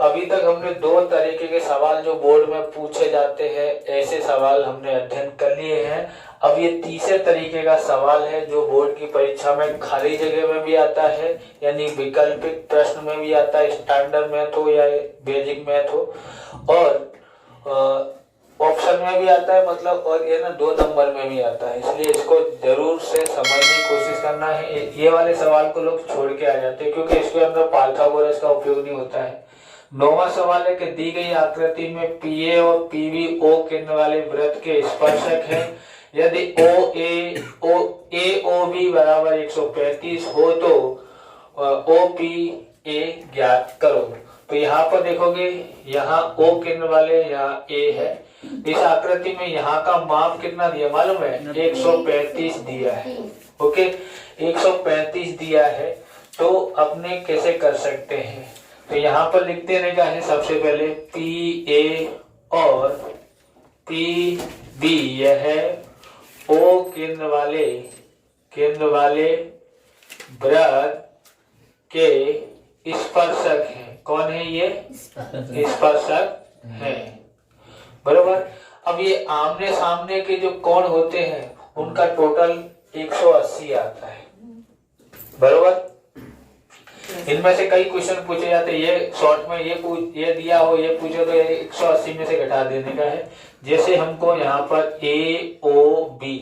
अभी तक हमने दो तरीके के सवाल जो बोर्ड में पूछे जाते हैं ऐसे सवाल हमने अध्ययन कर लिए हैं। अब ये तीसरे तरीके का सवाल है जो बोर्ड की परीक्षा में खाली जगह में भी आता है, यानी वैकल्पिक प्रश्न में भी आता है, स्टैंडर्ड मैथ हो या बेसिक मैथ हो, और ऑप्शन में भी आता है, मतलब, और ये ना 2 नंबर में भी आता है। इसलिए इसको जरूर से समझने की कोशिश करना है। ये वाले सवाल को लोग छोड़ के आ जाते हैं क्योंकि इसके अंदर पाइथागोरस का उपयोग नहीं होता है। 9वां सवाल है कि दी गई आकृति में पीए और पीबी ओ केंद्र वाले वृत्त के स्पर्शक हैं। यदि ओ बी बराबर 135 हो तो ओ पी ए ज्ञात करो। तो यहाँ पर देखोगे, यहाँ ओ केंद्र वाले, यहाँ ए है। इस आकृति में यहाँ का माप कितना दिया मालूम है? 135 दिया है। ओके, 135 दिया है। तो अपने कैसे कर सकते हैं? तो यहाँ पर लिख देने का है सबसे पहले पी ए और पी बी, यह है ओ केंद्र वाले वृत्त के स्पर्शक हैं। कौन है ये? स्पर्शक है, बरोबर। अब ये आमने सामने के जो कोण होते हैं उनका टोटल 180 आता है, बरोबर। इनमें से कई क्वेश्चन पूछे जाते हैं। ये शॉर्ट में ये दिया हो, ये पूछो तो 180 में से घटा देने का है। जैसे हमको यहाँ पर ए ओ बी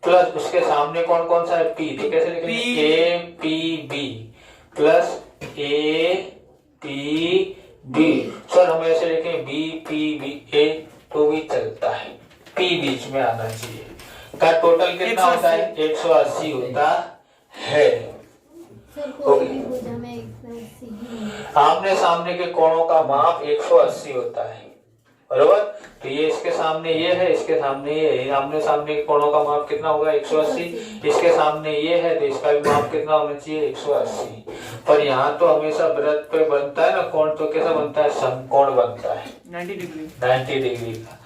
प्लस उसके सामने कौन कौन सा है? पी। तो कैसे लिखेंगे? A P B plus A P B. Sir हम ऐसे लिखें बी पी बी ए तो भी चलता है, पी बीच में आना चाहिए। का टोटल कितना होता है? 180 होता है। आमने सामने के कोणों का माप 180 होता है, बरोबर। तो ये इसके सामने ये है, इसके सामने ये है। आमने सामने के कोणों का माप कितना होगा? 180। इसके सामने ये है तो इसका भी माप कितना होना चाहिए? 180। पर यहाँ तो हमेशा वृत्त पे बनता है ना कोण, तो कैसा बनता है? समकोण बनता है, 90 डिग्री का।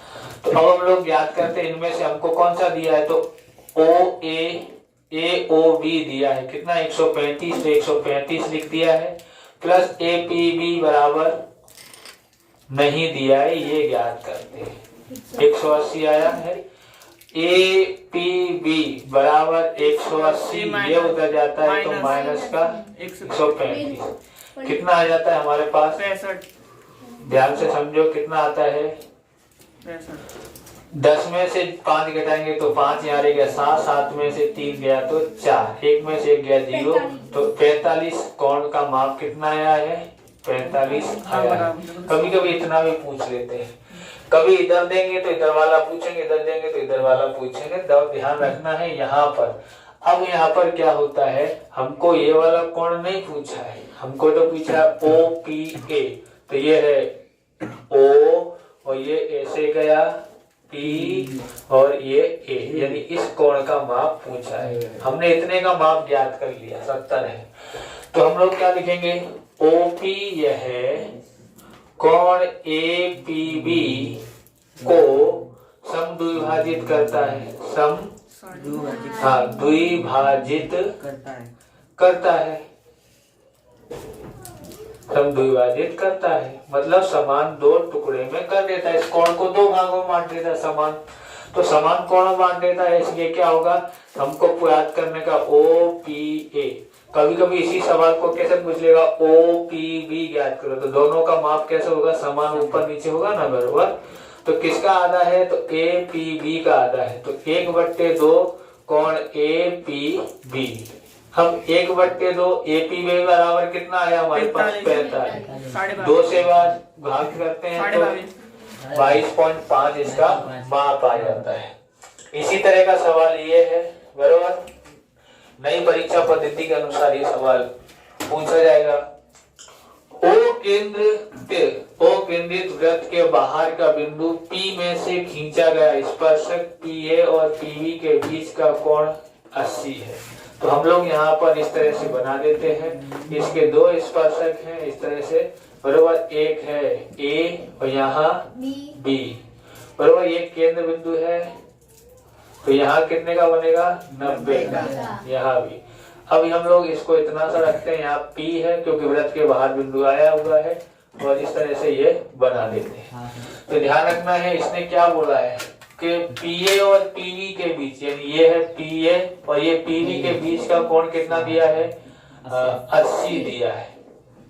तो अब हम लोग याद करते हैं इनमें से हमको कौन सा दिया है? तो ए ओ बी दिया है कितना? 135। तो 135 लिख दिया है, प्लस ए पी बी बराबर नहीं दिया है, ये ज्ञात करते हैं। 180 आया है। ए पी बी बराबर 180, ये उधर जाता है तो माइनस का 135 कितना आ जाता है हमारे पास? 65। ध्यान से समझो कितना आता है? 10 में से 5 घटाएंगे तो 5 यहाँ रह गया, 7 में से 3 गया तो 4, 1 में से 1 गया 0, तो 45 कोण का माप कितना आया है? 45 आया। कभी कभी इतना भी पूछ लेते हैं, कभी इधर देंगे तो इधर वाला पूछेंगे, इधर देंगे तो इधर वाला पूछेंगे। तब ध्यान रखना है यहाँ पर। अब यहाँ पर क्या होता है, हमको ये वाला कोण नहीं पूछा है, हमको तो पूछा है ओ पी ए। तो ये है ओ और ये ऐसे गया पी और ये ए, यानी इस कोण का माप पूछा है। हमने इतने का माप ज्ञात कर लिया, 70 है। तो हम लोग क्या लिखेंगे? ओपी यह है कोण ए पी बी को समद्विभाजित करता है, द्विभाजित करता है, समद्विभाजित करता है, मतलब समान 2 टुकड़े में कर देता है। इस कोण को 2 भागों में बांट देता है समान, तो समान कोण में बांट देता है। इसलिए क्या होगा, हमको याद करने का ओ पी ए। कभी कभी इसी सवाल को कैसे पूछ लेगा? ओ पी बी ज्ञात करो, तो दोनों का माप कैसे होगा? समान ऊपर नीचे होगा ना, बरोबर। तो किसका आधा है? तो ए पी बी का आधा है, तो 1/2 कोण ए पी बी। हम 1/2 ए पी बी बराबर कितना आया हमारे पास? 45। 2 से भाग करते हैं तो 22.5 इसका माप आ जाता है। इसी तरह का सवाल ये है, बरोबर। नई परीक्षा पद्धति के अनुसार ये सवाल पूछा जाएगा। ओ केंद्रित वृत्त के बाहर का बिंदु P में से खींचा गया स्पर्शक PA और PB के बीच का कोण 80 है। तो हम लोग यहाँ पर इस तरह से बना देते हैं। इसके 2 स्पर्शक हैं इस तरह से, बरोबर। एक है A और यहाँ B, बरोबर। ये केंद्र बिंदु है, तो यहाँ कितने का बनेगा? 90 का। यहाँ भी। अभी हम लोग इसको इतना सा रखते हैं, यहाँ P है क्योंकि वृत्त के बाहर बिंदु आया हुआ है, और इस तरह से ये बना देते हैं। तो ध्यान रखना है, इसने क्या बोला है कि PA और PV के बीच, यानी ये है PA और ये PV के बीच का कोण कितना दिया है, 80 दिया है,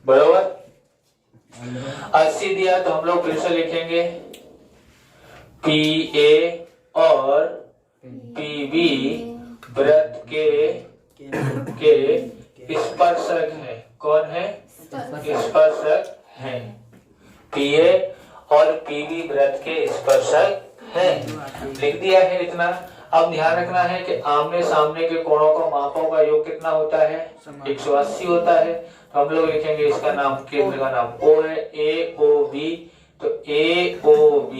बरोबर 80 दिया। तो हम लोग फिर से लिखेंगे PA और PB वृत्त के स्पर्शक है। कौन है? स्पर्शक है। PA और PB वृत्त के स्पर्शक है, लिख दिया है इतना। अब ध्यान रखना है कि आमने सामने के कोणों का मापों का योग कितना होता है, 180 होता है। तो हम लोग लिखेंगे इसका नाम, केंद्र का नाम O है, AOB। तो AOB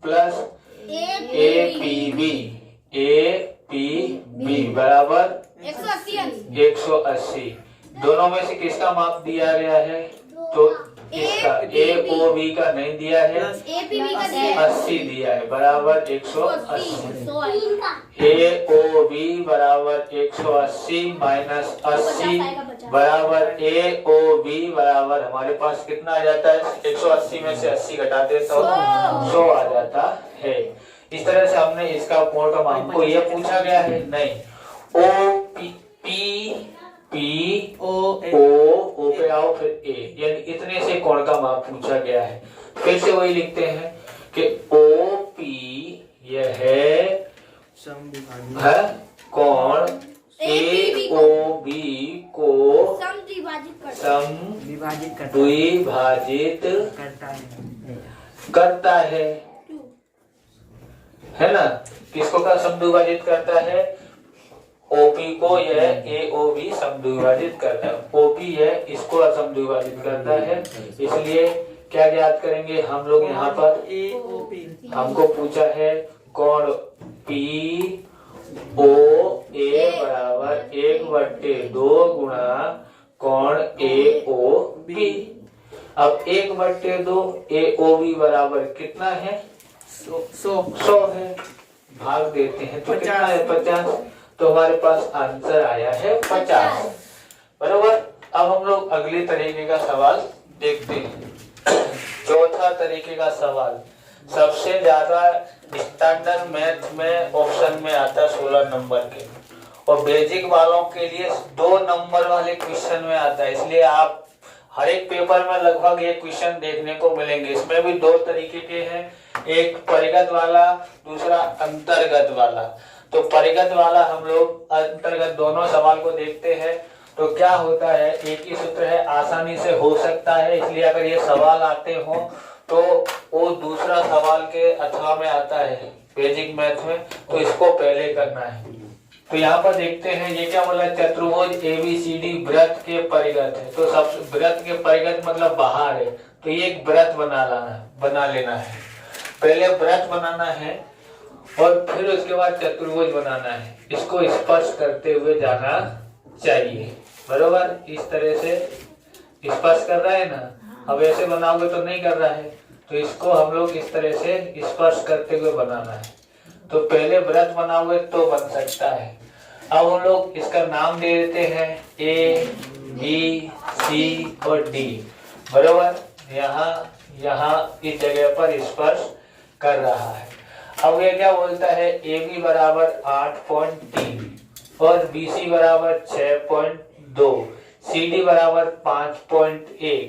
प्लस APB बराबर 180। दोनों में से किसका माप दिया गया है? तो इसका AOB का नहीं दिया है, APB का दिया है, 80 दिया है, बराबर 180। AOB बराबर 180 माइनस 80 बराबर AOB बराबर हमारे पास कितना आ जाता है? 180 में से 80 घटाते तो 100 आ जाता है। इस तरह से हमने इसका कोण का मान, को ये पूछा गया है नहीं, O पे आओ फिर A, यानी इतने से कोण का माप पूछा गया है। फिर से वही लिखते हैं कि OP यह है कोण AOB को समद्विभाजित करता है ना। किसको का समद्विभाजित करता है? OP को यह AOB समद्विभाजित करता है, OP यह इसको असमद्विभाजित करता है। इसलिए क्या ज्ञात करेंगे हम लोग यहाँ पर? हमको पूछा है कोण POA बराबर 1/2 गुणा कोण AOB। अब 1/2 AOB बराबर कितना है? 100 है। भाग देते हैं तो कितना है? 50। तो हमारे पास आंसर आया है 50, बरोबर। अब हम लोग अगले तरीके का सवाल देखते हैं। चौथा तरीके का सवाल सबसे ज्यादा स्टैंडर्ड मैथ में ऑप्शन में आता है 16 नंबर के, और बेसिक वालों के लिए 2 नंबर वाले क्वेश्चन में आता है। इसलिए आप हर एक पेपर में लगभग ये क्वेश्चन देखने को मिलेंगे। इसमें भी 2 तरीके के हैं, एक परिगत वाला, दूसरा अंतर्गत वाला। तो परिगत वाला हम लोग अंतर्गत दोनों सवाल को देखते हैं। तो क्या होता है, एक ही सूत्र है, आसानी से हो सकता है। इसलिए अगर ये सवाल आते हो तो वो दूसरा सवाल के अथवा में आता है बेसिक मैथ में, तो इसको पहले करना है। तो यहाँ पर देखते हैं ये क्या बोला, चतुर्भुज ABCD वृत्त के परिगत है। तो सब वृत्त के परिगत मतलब बाहर है, तो ये एक वृत्त बना लेना है। पहले वृत्त बनाना है और फिर उसके बाद चतुर्भुज बनाना है। इसको स्पर्श करते हुए जाना चाहिए, बरोबर। इस तरह से स्पर्श कर रहा है ना। अब ऐसे बनाओगे तो नहीं कर रहा है, तो इसको हम लोग इस तरह से स्पर्श करते हुए बनाना है। तो पहले वृत्त बनाओगे तो बन सकता है। अब हम लोग इसका नाम दे देते हैं A, B, C और D, बरोबर। यहाँ इस जगह पर स्पर्श कर रहा है। अब ये क्या बोलता है, AB बराबर 8.3 और BC बराबर 6.2, CD बराबर 5.1,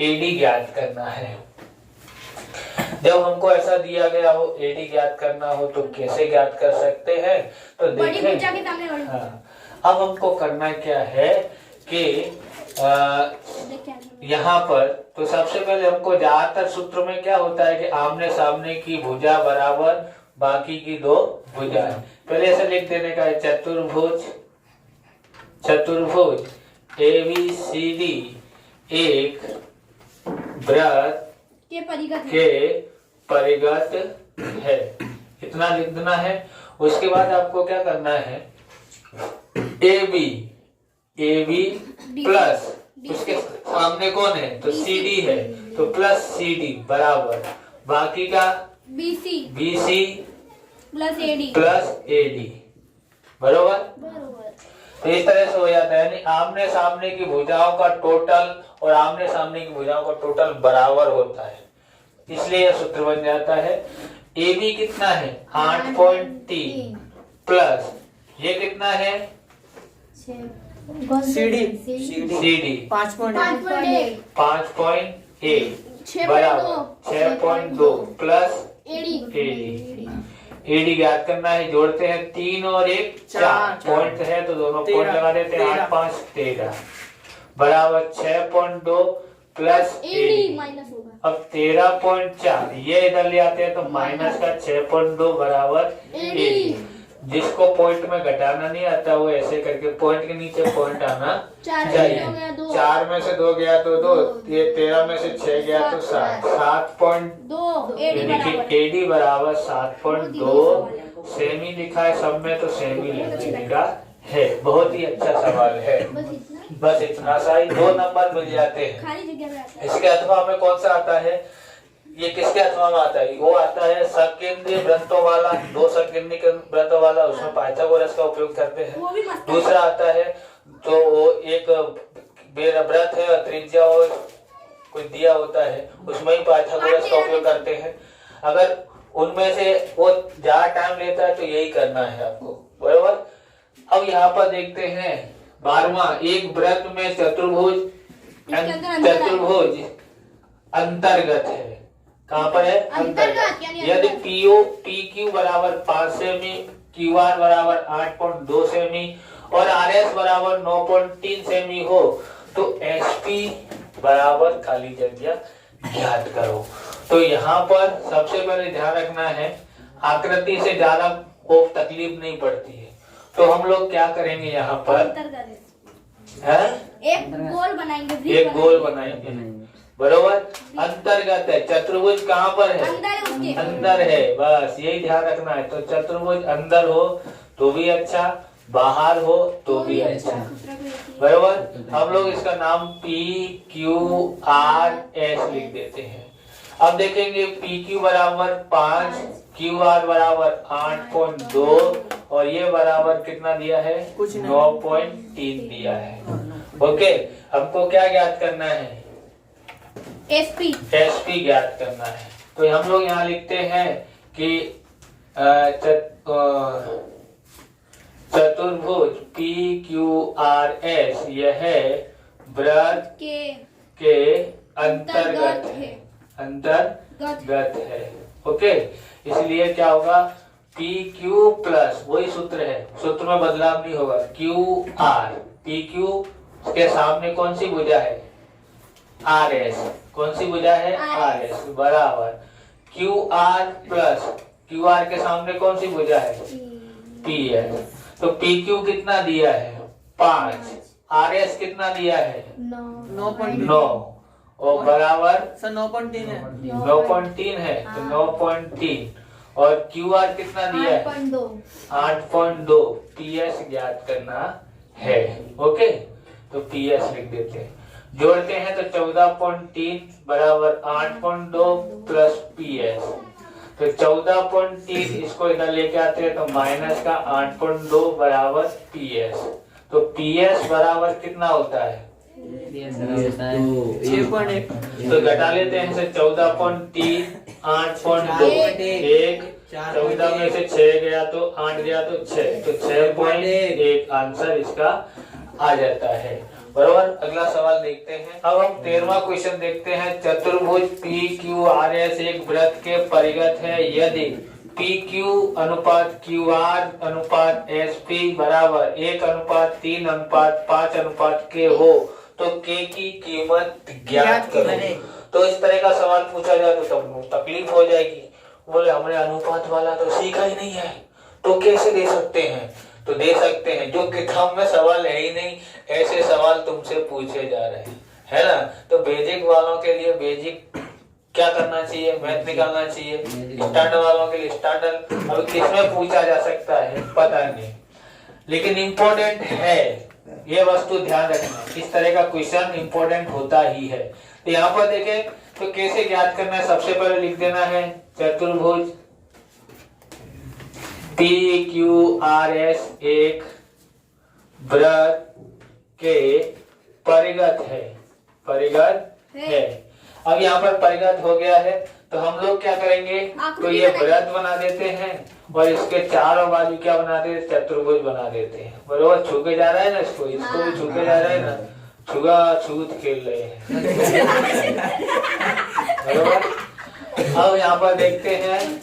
AD ज्ञात करना है। जब हमको ऐसा दिया गया हो AD ज्ञात करना हो तो कैसे ज्ञात कर सकते हैं? तो देखें। हाँ, अब हमको करना क्या है कि यहाँ पर तो सबसे पहले हमको ज्यादातर सूत्र में क्या होता है कि आमने सामने की भुजा बराबर बाकी की 2 भुजाएं। पहले ऐसे लिख देने का है, चतुर्भुज ABCD एक वृत्त के परिगत है, इतना लिख देना है। उसके बाद आपको क्या करना है, AB प्लस उसके सामने कौन है, तो CD है, तो प्लस CD बराबर बाकी का BC प्लस AD, बरोबर। तो इस तरह से हो जाता है, यानी आमने सामने की भुजाओं का टोटल और आमने सामने की भुजाओं का टोटल बराबर होता है, इसलिए यह सूत्र बन जाता है। ए बी कितना है 8.3 प्लस ये कितना है CD 5.8 बराबर 6.2 प्लस एडी ज्ञात करना है। जोड़ते हैं 3 और 1 4 पॉइंट है तो दोनों पॉइंट लगा देते हैं। 8 5 13 बराबर 6.2 प्लस एडी अब 13.4 ये इधर ले आते हैं तो माइनस का 6.2 बराबर एडी। जिसको पॉइंट में घटाना नहीं आता वो ऐसे करके पॉइंट के नीचे पॉइंट आना चाहिए। 4 में से 2 गया तो 2, ये 13 में से 6 गया तो 7, 7.2 एडी बराबर 7.2। सेमी लिखा है सब में तो सेमी लिखने का है। बहुत ही अच्छा सवाल है, बस इतना सा ही 2 नंबर मिल जाते हैं। इसके अथवा में कौन सा आता है, ये किसके अथवा में आता है, वो आता है सकेंद्रीय वृत्तों वाला, 2 सकेंद्रीय वृत्तों वाला, उसमें पाइथागोरस का उपयोग करते हैं। दूसरा आता है तो वो एक वृत्त है त्रिज्या और कुछ दिया होता है, उसमें ही पाइथागोरस का उपयोग करते हैं। अगर उनमें से वो ज्यादा टाइम लेता है तो यही करना है आपको, बराबर। अब यहाँ पर देखते हैं 12वां, एक वृत्त में चतुर्भुज अंतर्गत है। कहाँ पर है अंतर्गत। यदि पी क्यू बराबर 5 सेमी, क्यू आर बराबर 8.2 सेमी और आर एस बराबर 9.3 सेमी हो तो एस पी बराबर खाली जगह ज्ञात करो। तो यहाँ पर सबसे पहले ध्यान रखना है आकृति से ज्यादा को तकलीफ नहीं पड़ती है, तो हम लोग क्या करेंगे यहाँ पर एक गोल बनाएंगे, एक गोल बनाएंगे, बरोबर। अंतर्गत है, चतुर्भुज कहाँ पर है अंदर है, बस यही ध्यान रखना है। तो चतुर्भुज अंदर हो तो भी अच्छा, बाहर हो तो भी अच्छा, बरोबर। हम लोग इसका नाम पी क्यू आर एस लिख देते हैं। अब देखेंगे पी क्यू बराबर 5, क्यू आर बराबर 8.2 और ये बराबर कितना दिया है 9.3 दिया है। ओके, हमको क्या ज्ञात करना है एसपी ज्ञात करना है। तो हम लोग यहाँ लिखते हैं कि चतुर्भुज पी क्यू आर एस यह वृत्त के अंतर्गत है। ओके, इसलिए क्या होगा पी क्यू प्लस वही सूत्र है, सूत्र में बदलाव नहीं होगा, क्यू आर। पी क्यू के सामने कौन सी भुजा है आर एस, कौन सी भुजा है आर एस बराबर Q R plus Q R के सामने कौन सी भुजा है पी एस। तो पी क्यू कितना दिया है 5, आर एस कितना दिया है 9 और बराबर 9.3 है, 9.3 है तो 9.3 और क्यू आर कितना दिया है 8.2। पी एस ज्ञात करना है। ओके, तो पी एस लिख देते हैं। जोड़ते हैं तो 14.3 बराबर 8.2 प्लस पी एस। तो 14.3 इसको इधर लेके आते हैं तो माइनस का 8.2 बराबर पी एस। तो पी एस बराबर कितना होता है 6.1। तो घटा लेते हैं इसे 14.3 8.2 1 14 में से 6 गया तो 8 गया तो 6 तो 6.1 आंसर इसका आ जाता है, बराबर। अगला सवाल देखते हैं। अब हम 13वां क्वेश्चन देखते हैं। चतुर्भुज पी क्यू आर एस एक वृत्त के परिगत है। यदि पी क्यू अनुपात क्यू आर अनुपात एस पी बराबर 1:3:5 के हो तो के की कीमत ज्ञात करो। तो इस तरह का सवाल पूछा जाए तो तकलीफ हो जाएगी। बोले हमने अनुपात वाला तो सीखा ही नहीं है तो कैसे दे सकते हैं, तो दे सकते हैं, जो किताब में सवाल है ही नहीं ऐसे सवाल तुमसे पूछे जा रहे हैं, है ना। तो बेसिक वालों के लिए बेसिक क्या करना चाहिए, मैथ निकालना चाहिए। स्टैंडर्ड वालों के लिए स्टैंडर्ड। अब किसमें पूछा जा सकता है पता नहीं, लेकिन इम्पोर्टेंट है ये वस्तु ध्यान रखना। इस तरह का क्वेश्चन इम्पोर्टेंट होता ही है। तो यहाँ पर देखें तो कैसे ज्ञात करना है, सबसे पहले लिख देना है चतुर्भुज पी क्यू आर एस एक वृत्त के परिगत है, परिगत है। अब यहाँ पर परिगत हो गया है तो हम लोग क्या करेंगे, तो ये वृत्त बना देते हैं और इसके चारों बाजू क्या बना देते हैं, चतुर्भुज बना देते हैं। बरोबर, छू के जा रहा है ना, इसको इसको भी छू के जा रहा है ना, छुआ छूत खेल रहे हैं। बरोबर। अब यहाँ पर देखते हैं,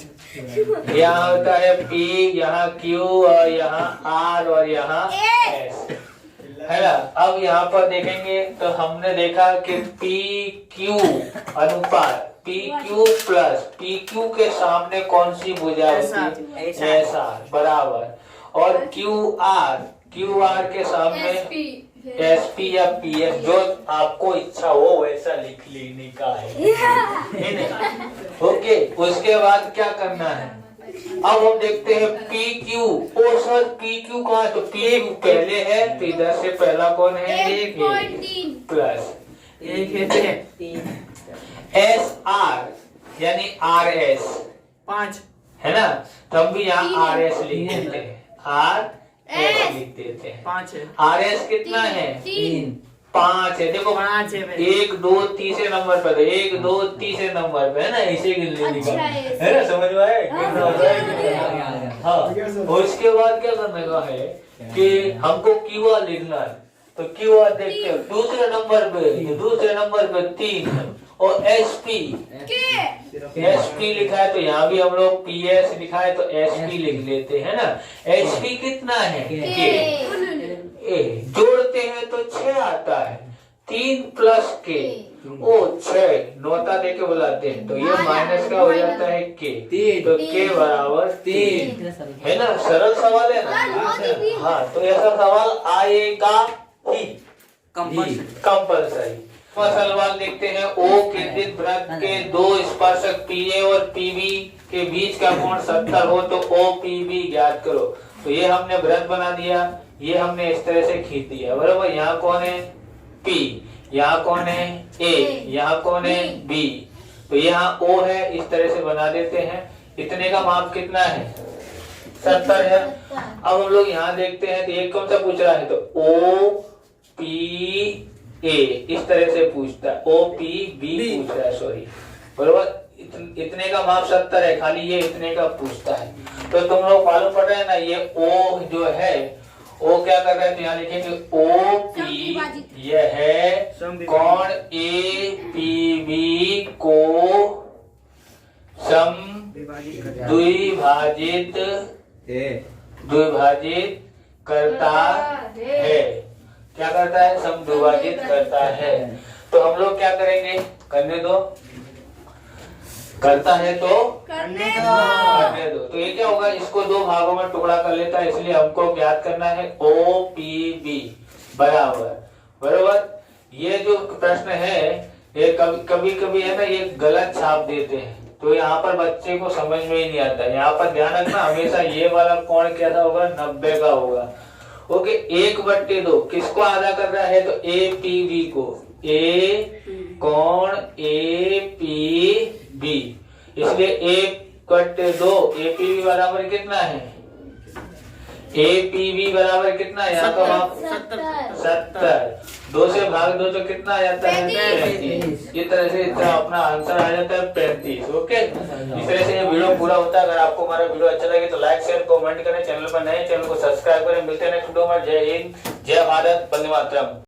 यहाँ होता है P, यहाँ Q और यहाँ R और यहाँ S, है ना। अब यहाँ पर देखेंगे तो हमने देखा कि PQ अनुपात, PQ प्लस PQ के सामने कौन सी भुजा होती है, SR बराबर, और QR के सामने SP या PS, जो आपको इच्छा हो वैसा लिख लेने का है। ओके, उसके बाद क्या करना है, अब हम देखते हैं PQ। ओ सर PQ कहाँ है, तो PQ पहले है तो इधर से पहला कौन है, 1 प्लस 1 SR यानी RS 5 है ना, तो हम भी यहाँ RS लिख देते हैं, RS लिख देते हैं। 5 है, RS कितना है, 5 है। देखो 5 है, 1 2 तीसरे नंबर पर, 1 2 तीसरे नंबर पे है ना, इसे लिखा है ना, समझ में आया। हाँ, और इसके बाद क्या करने का है कि हमको QR लिखना है, तो QR देखते हो दूसरे नंबर पे 3 और SP लिखा है, तो यहाँ भी हम लोग PS लिखा है तो SP लिख लेते हैं ना। SP कितना है, जोड़ते हैं तो 6 आता है, 3 प्लस K, ओ 6 नौता देके बुलाते हैं, तो ये माइनस का हो जाता है K, तो K बराबर 3, है ना। सरल सवाल है ना। हाँ, तो ऐसा सवाल आएगा ही कंपल्सरी। सवाल देखते हैं, O केंद्रित वृत्त के दो स्पर्शक PA और PB के बीच का कोण 70 हो तो OPB ज्ञात करो। तो ये हमने वृत्त बना दिया, ये हमने इस तरह से खींच दिया, बराबर। यहाँ कौन है P, यहाँ कौन है A, यहाँ कौन है B, तो यहाँ O है, इस तरह से बना देते हैं। इतने का माप कितना है, 70 है। अब हम लोग यहाँ देखते हैं तो ये कौन सा पूछ रहा है, तो OPA इस तरह से पूछता है, OPB पूछ रहा है, सॉरी, बराबर। इतने का माप 70 है, खाली ये इतने का पूछता है। तो तुम लोग मालूम पड़ रहा है ना, ये O जो है, O क्या कर रहा है, तो यहाँ लिखेंगे OP, यह है कोण APB को द्विभाजित करता है। क्या करता है, समद्विभाजित करता है। तो हम लोग क्या करेंगे, करने दो, करता है तो करने दो। तो ये क्या होगा, इसको दो भागों में टुकड़ा कर लेता है, इसलिए हमको ज्ञात करना है OPB बराबर। ये जो प्रश्न है ये कभी है ना, ये गलत छाप देते हैं, तो यहाँ पर बच्चे को समझ में ही नहीं आता। यहाँ पर ध्यान रखना, हमेशा ये वाला कोण कैसा होगा, 90 का होगा। ओके, 1/2 किसको आधा कर रहा है, तो APB को, कोण APB, इसलिए 1/2 APB बराबर कितना है, APB बराबर कितना है, यहाँ का माप 70, 2 से भाग दो तो कितना आ जाता है, 35। इस तरह से इसका अपना आंसर आ जाता है 35। ओके, इस तरह से ये वीडियो पूरा होता है। अगर आपको हमारा वीडियो अच्छा लगे तो लाइक शेयर कमेंट करें, चैनल पर नए चैनल को सब्सक्राइब करें। मिलते हैं नेक्स्ट वीडियो में। जय हिंद, जय भारत, वंदे मातरम।